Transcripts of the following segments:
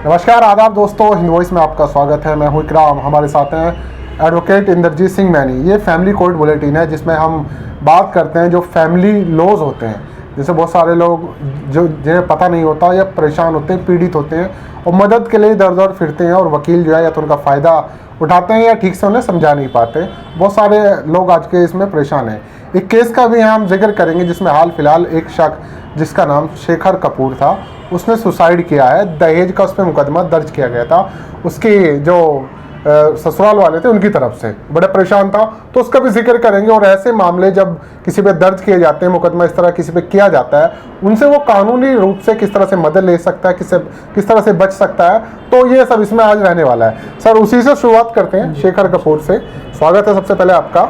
नमस्कार आदाब दोस्तों, हिंद वॉइस में आपका स्वागत है। मैं हूं इकराम। हमारे साथ हैं एडवोकेट इंद्रजीत सिंह मैनी। ये फैमिली कोर्ट बुलेटिन है जिसमें हम बात करते हैं जो फैमिली लॉज होते हैं। जैसे बहुत सारे लोग जो जिन्हें पता नहीं होता या परेशान होते हैं, पीड़ित होते हैं और मदद के लिए दर दर फिरते हैं और वकील जो है या तो उनका फ़ायदा उठाते हैं या ठीक से उन्हें समझा नहीं पाते। बहुत सारे लोग आज के इसमें परेशान हैं। एक केस का भी हम जिक्र करेंगे जिसमें हाल फिलहाल एक शख्स जिसका नाम शेखर कपूर था, उसने सुसाइड किया है। दहेज का उस पर मुकदमा दर्ज किया गया था। उसके जो ससुराल वाले थे उनकी तरफ से बड़ा परेशान था, तो उसका भी जिक्र करेंगे। और ऐसे मामले जब किसी पे दर्ज किए जाते हैं, मुकदमा इस तरह किसी पे किया जाता है, उनसे वो कानूनी रूप से किस तरह से मदद ले सकता है, किस तरह से बच सकता है, तो ये सब इसमें आज रहने वाला है। सर, उसी से शुरुआत करते हैं, शेखर कपूर से। स्वागत है सबसे पहले आपका।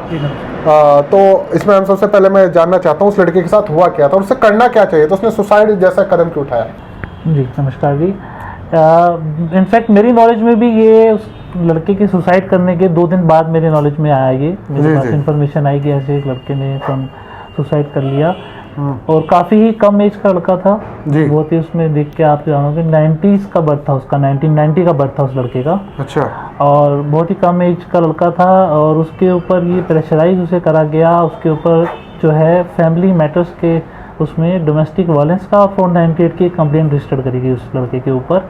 तो इसमें हम सबसे पहले मैं जानना चाहता हूँ उस लड़के के साथ हुआ क्या था, उसे करना क्या चाहिए, तो उसने सुसाइड जैसा कदम क्यों उठाया? जी नमस्कार जी। इनफैक्ट मेरी नॉलेज में भी ये उस लड़के के सुसाइड करने के 2 दिन बाद मेरे नॉलेज में आया। ये मेरे पास इन्फॉर्मेशन आई कि ऐसे एक लड़के ने सुसाइड कर लिया और काफ़ी ही कम एज का लड़का था। बहुत ही उसमें देख के आप जानोगे 90s का बर्थ था उसका, 1990 का बर्थ था उस लड़के का। अच्छा। और बहुत ही कम एज का लड़का था और उसके ऊपर ये प्रेशराइज उसे करा गया। उसके ऊपर जो है फैमिली मैटर्स के उसमें डोमेस्टिक वायलेंस का 498 की कंप्लेंट रजिस्टर करी गई उस लड़के के ऊपर।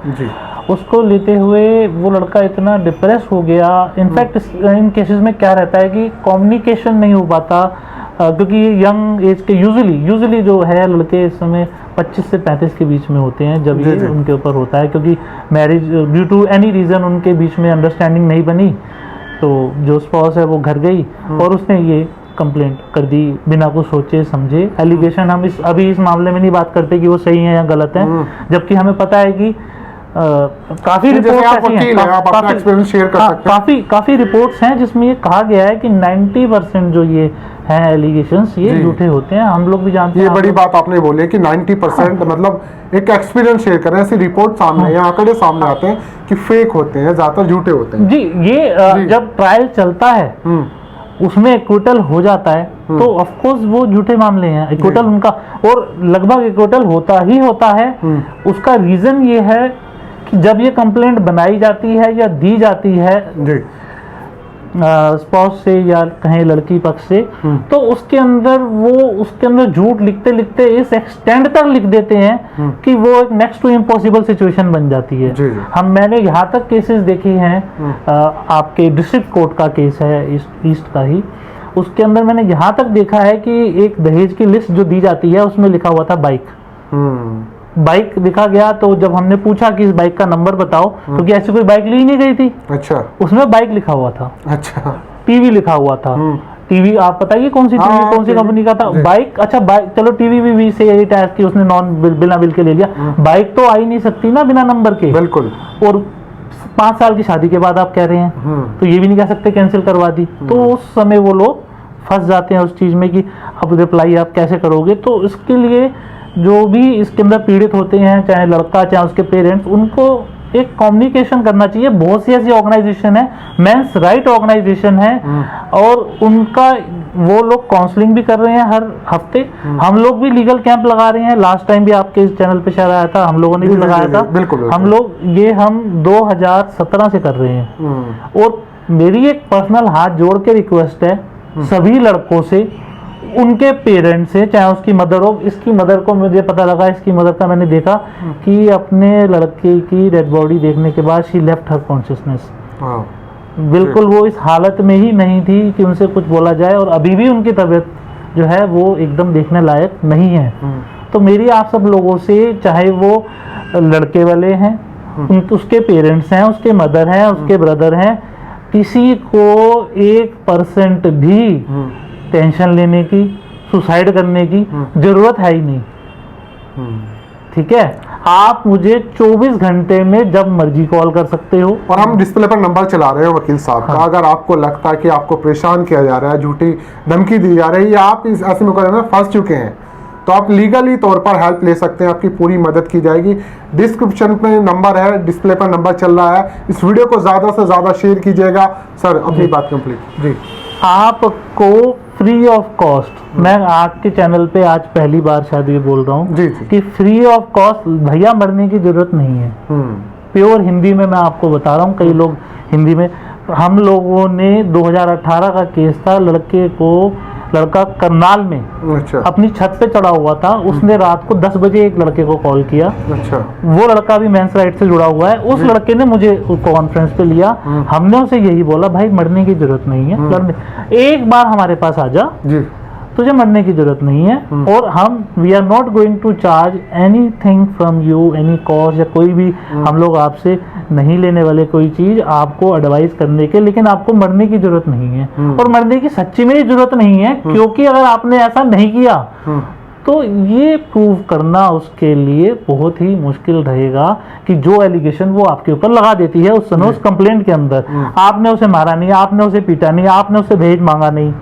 उसको लेते हुए वो लड़का इतना डिप्रेस हो गया। इनफैक्ट इन केसेस में क्या रहता है कि कम्युनिकेशन नहीं हो पाता, क्योंकि ये यंग एज के यूजुअली जो है लड़के इस समय 25 से 35 के बीच में होते हैं जब ये उनके ऊपर होता है, क्योंकि marriage due to any reason उनके बीच में अंडरस्टैंडिंग नहीं बनी, तो जो स्पाउस है वो घर गई और उसने ये कंप्लेंट कर दी बिना कुछ सोचे समझे। एलिगेशन हम अभी इस मामले में नहीं बात करते कि वो सही है या गलत है, जबकि हमें पता है कि काफी रिपोर्ट्स काफी रिपोर्ट्स हैं जिसमें ये कहा गया है कि 90% जो ये हैं एलिगेशंस ये झूठे होते हैं। हम लोग भी जानते हैं। ये बड़ी बात आपने बोली है कि 90% मतलब एक एक्सपीरियंस शेयर करें, ऐसी रिपोर्ट सामने या आंकड़े सामने आते हैं कि फेक होते हैं, ज्यादातर झूठे होते हैं। जी, ये जब ट्रायल चलता है उसमें एक्विटल हो जाता है तो ऑफ कोर्स वो झूठे मामले हैं। एक्विटल उनका और लगभग एक्विटल होता ही होता है। उसका रीजन ये है कि जब ये कंप्लेंट बनाई जाती है या दी जाती है स्पाउस से या कहें लड़की पक्ष से, तो उसके अंदर झूठ लिखते लिखते इस एक्सटेंड तक लिख देते हैं कि वो एक नेक्स्ट टू इम्पॉसिबल सिचुएशन बन जाती है। मैंने यहाँ तक केसेस देखे हैं। आपके डिस्ट्रिक्ट कोर्ट का केस है ईस्ट का ही, उसके अंदर मैंने यहाँ तक देखा है कि एक दहेज की लिस्ट जो दी जाती है उसमें लिखा हुआ था बाइक दिखा गया। तो जब हमने पूछा कि इस बाइक का नंबर बताओ, क्योंकि ऐसी कोई बाइक ली नहीं गई थी। अच्छा। उसमें बाइक लिखा हुआ था। अच्छा। टीवी लिखा हुआ था। टीवी आप बताइए कौन सी टीवी कौन सी कंपनी का था? बाइक, अच्छा बाइक, चलो टीवी भी से यही टैक्स की उसने बिना बिल के ले लिया। बाइक तो आई नहीं सकती ना बिना नंबर के। बिल्कुल। और 5 साल की शादी के बाद आप कह रहे हैं, तो ये भी नहीं कह सकते कैंसिल करवा दी। तो उस समय वो लोग फंस जाते हैं उस चीज में कि अब रिप्लाई आप कैसे करोगे। तो इसके लिए जो भी इसके अंदर पीड़ित होते हैं, चाहे लड़का चाहे उसके पेरेंट्स, उनको एक कम्युनिकेशन करना चाहिए। बहुत सी ऐसी ऑर्गेनाइजेशन है, मेंस राइट ऑर्गेनाइजेशन है, और उनका वो लोग काउंसलिंग भी कर रहे हैं हर हफ्ते। हम लोग भी लीगल कैंप लगा रहे हैं। लास्ट टाइम भी आपके इस चैनल पे शायद आया था, हम लोगों ने भी लगाया था। हम लोग ये हम 2017 से कर रहे हैं। और मेरी एक पर्सनल हाथ जोड़ के रिक्वेस्ट है सभी लड़कों से, उनके पेरेंट्स से, चाहे उसकी मदर हो। इसकी मदर को मुझे पता लगा, इसकी मदर का मैंने देखा कि अपने लड़के की डेड बॉडी देखने के बाद शी लेफ्ट हर कॉन्शियसनेस। बिल्कुल वो इस हालत में ही नहीं थी कि उनसे कुछ बोला जाए, और अभी भी उनकी तबीयत जो है वो एकदम देखने लायक नहीं है। तो मेरी आप सब लोगों से, चाहे वो लड़के वाले हैं, उसके पेरेंट्स हैं, उसके मदर हैं, उसके ब्रदर हैं, किसी को 1% भी टेंशन लेने की, सुसाइड करने की जरूरत है ही नहीं। ठीक है, आप मुझे 24 घंटे में जब मर्जी कॉल कर सकते हो। और हम डिस्प्ले पर नंबर चला रहे हो वकील साहब का। अगर आपको लगता है कि आपको परेशान किया जा रहा है, झूठी धमकी दी जा रही है, या आप इस ऐसे मुकदमे में फंस चुके हैं, तो आप लीगली तौर पर हेल्प ले सकते हैं। आपकी पूरी मदद की जाएगी। डिस्क्रिप्शन में नंबर है, डिस्प्ले पर नंबर चल रहा है। इस वीडियो को ज़्यादा से ज़्यादा शेयर कीजिएगा। सर, अपनी बात कंप्लीट। जी, आपको फ्री ऑफ कॉस्ट, मैं आपके चैनल पे आज पहली बार शायद ये बोल रहा हूँ कि फ्री ऑफ कॉस्ट भैया मरने की जरूरत नहीं है। प्योर हिंदी में मैं आपको बता रहा हूँ, कई लोग हिंदी में, हम लोगों ने 2018 का केस था, लड़का करनाल में अच्छा। अपनी छत पे चढ़ा हुआ था, उसने रात को 10 बजे एक लड़के को कॉल किया। अच्छा। वो लड़का भी मेंस राइट से जुड़ा हुआ है, उस लड़के ने मुझे कॉन्फ्रेंस पे लिया, हमने उसे यही बोला भाई मरने की जरूरत नहीं है, एक बार हमारे पास आ जा जी, तुझे मरने की जरूरत नहीं है, और हम we are not going to charge anything from you, any cost या कोई भी हम लोग आपसे नहीं लेने वाले कोई चीज आपको एडवाइस करने के, लेकिन आपको मरने की जरूरत नहीं है, और मरने की सच्ची में जरूरत नहीं है, क्योंकि अगर आपने ऐसा नहीं किया तो ये प्रूव करना उसके लिए बहुत ही मुश्किल रहेगा कि जो एलिगेशन वो आपके ऊपर लगा देती है उस समय उस कंप्लेंट के अंदर, आपने उसे मारा नहीं, आपने उसे पीटा नहीं, आपने उससे दहेज मांगा नहीं,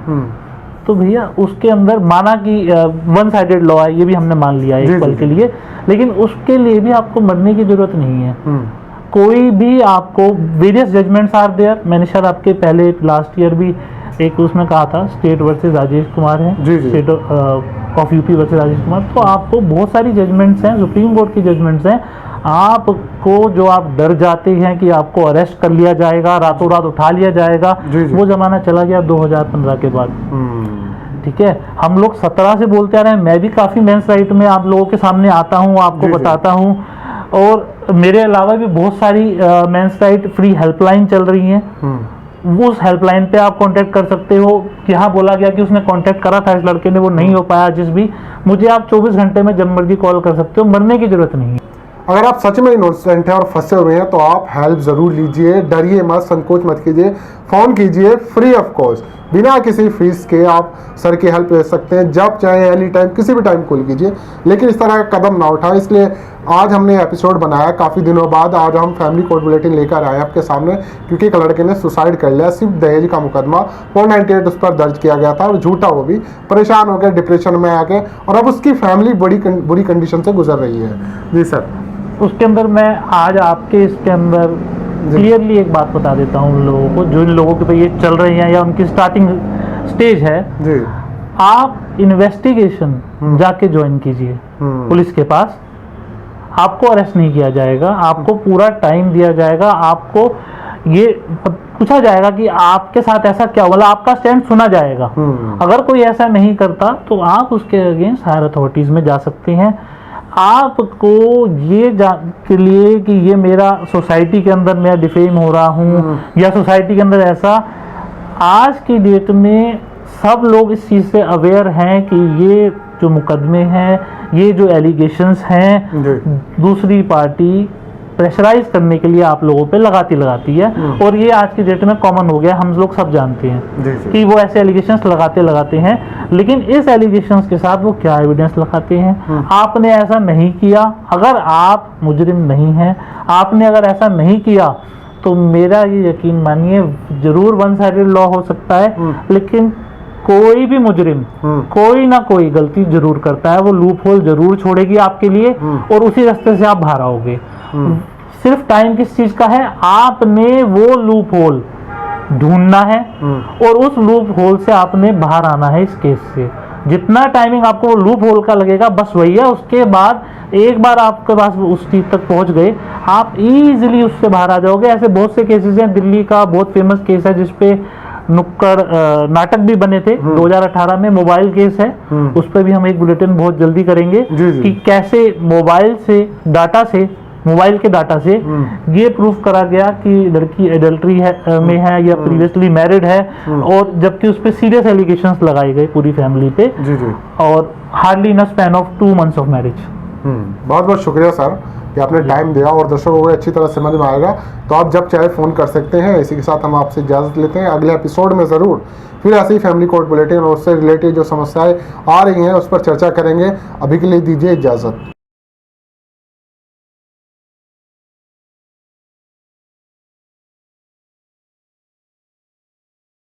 तो भैया उसके अंदर माना कि वन साइडेड लॉ है, ये भी हमने मान लिया एक पल के लिए, लेकिन उसके लिए भी आपको मरने की जरूरत नहीं है। कोई भी आपको वेरियस जजमेंट्स आर देयर, मैंने शायद आपके पहले लास्ट ईयर भी एक उसमें कहा था, स्टेट वर्सेस राजेश कुमार है, state of UP versus Rajesh Kumar, तो आपको बहुत सारी जजमेंट्स हैं, सुप्रीम कोर्ट की जजमेंट्स हैं, आपको जो आप डर जाते हैं कि आपको अरेस्ट कर लिया जाएगा, रातों रात उठा लिया जाएगा, वो जमाना चला गया 2015 के बाद। ठीक है, हम लोग 17 से बोलते आ रहे हैं, मैं भी काफी मेंस राइट में आप लोगों के सामने आता हूँ, आपको बताता हूँ, और मेरे अलावा भी बहुत सारी मेंस राइट फ्री हेल्पलाइन चल रही हैं, उस हेल्पलाइन पे आप कांटेक्ट कर सकते हो। यहाँ बोला गया कि उसने कांटेक्ट करा था इस लड़के ने, वो नहीं हो पाया, जिस भी, मुझे आप 24 घंटे में जब मर्जी कॉल कर सकते हो, मरने की जरूरत नहीं है। अगर आप सच में इनोसेंट हैं और फंसे हुए हैं तो आप हेल्प जरूर लीजिए, डरिए मत, संकोच मत कीजिए, फोन कीजिए फ्री ऑफ कॉस्ट, बिना किसी फीस के आप सर की हेल्प ले सकते हैं, जब चाहे एनी टाइम, किसी भी टाइम कॉल कीजिए, लेकिन इस तरह का कदम ना उठाएं। इसलिए आज हमने एपिसोड बनाया काफ़ी दिनों बाद, आज हम फैमिली कोर्ट बुलेटिन लेकर आए आपके सामने, क्योंकि एक लड़के ने सुसाइड कर लिया, सिर्फ दहेज का मुकदमा 498 उस पर दर्ज किया गया था, और झूठा, वो भी परेशान हो गया, डिप्रेशन में आ गए, और अब उसकी फैमिली बुरी कंडीशन से गुजर रही है। जी सर, उसके अंदर मैं आज आपके इसके अंदर क्लियरली एक बात बता देता हूँ उन लोगों को, जो इन लोगों के पे ये चल रही हैं या उनकी स्टार्टिंग स्टेज है जी, आप इन्वेस्टिगेशन जाके ज्वाइन कीजिए पुलिस के पास, आपको अरेस्ट नहीं किया जाएगा, आपको पूरा टाइम दिया जाएगा, आपको ये पूछा जाएगा कि आपके साथ ऐसा क्या हुआ, आपका स्टैंड सुना जाएगा। अगर कोई ऐसा नहीं करता तो आप उसके अगेंस्ट हायर अथॉरिटीज में जा सकते हैं। आपको ये के लिए कि ये मेरा सोसाइटी के अंदर मैं डिफेम हो रहा हूँ या सोसाइटी के अंदर ऐसा, आज की डेट में सब लोग इस चीज़ से अवेयर हैं कि ये जो मुकदमे हैं, ये जो एलिगेशंस हैं, दूसरी पार्टी प्रेशराइज करने के लिए आप लोगों पे लगाती है, और ये आज की डेट में कॉमन हो गया, हम लोग सब जानते हैं कि वो ऐसे एलिगेशंस लगाते हैं, लेकिन इस एलिगेशंस के साथ वो क्या एविडेंस लगाते हैं। आपने ऐसा नहीं किया, अगर आप मुजरिम नहीं हैं, आपने अगर ऐसा नहीं किया तो मेरा ये यकीन मानिए जरूर वन साइडेड लॉ हो सकता है, लेकिन कोई भी मुजरिम कोई ना कोई गलती जरूर करता है, वो लूप होल जरूर छोड़ेगी आपके लिए, और उसी रास्ते से आप बाहर आओगे। सिर्फ टाइम किस चीज का है, आपने वो लूप होल ढूंढना है और उस लूप होल से आपने बाहर आना है इस केस से। जितना टाइमिंग आपको वो लूप होल का लगेगा बस वही है, उसके बाद एक बार आपके पास उस चीज तक पहुंच गए, आप इजीली उससे बाहर आ जाओगे। ऐसे बहुत से केसेस हैं, दिल्ली का बहुत फेमस केस है जिसपे नुक्कड़ नाटक भी बने थे 2018 में, मोबाइल केस है, उस पर भी हम एक बुलेटिन बहुत जल्दी करेंगे कि कैसे मोबाइल के डाटा से ये प्रूफ करा गया कि लड़की एडल्ट्री में है या प्रीवियसली मैरिड है, और जबकि उस पर सीरियस एलिगेशंस लगाए गए पूरी फैमिली पे, और hardly in a span of 2 months of marriage. बहुत बहुत शुक्रिया सर कि आपने टाइम दिया, और दर्शकों को अच्छी तरह समझ में आएगा, तो आप जब चाहे फ़ोन कर सकते हैं। इसी के साथ हम आपसे इजाज़त लेते हैं, अगले एपिसोड में ज़रूर फिर ऐसे ही फैमिली कोर्ट बुलेटिन और उससे रिलेटेड जो समस्याएं आ रही हैं उस पर चर्चा करेंगे। अभी के लिए दीजिए इजाज़त।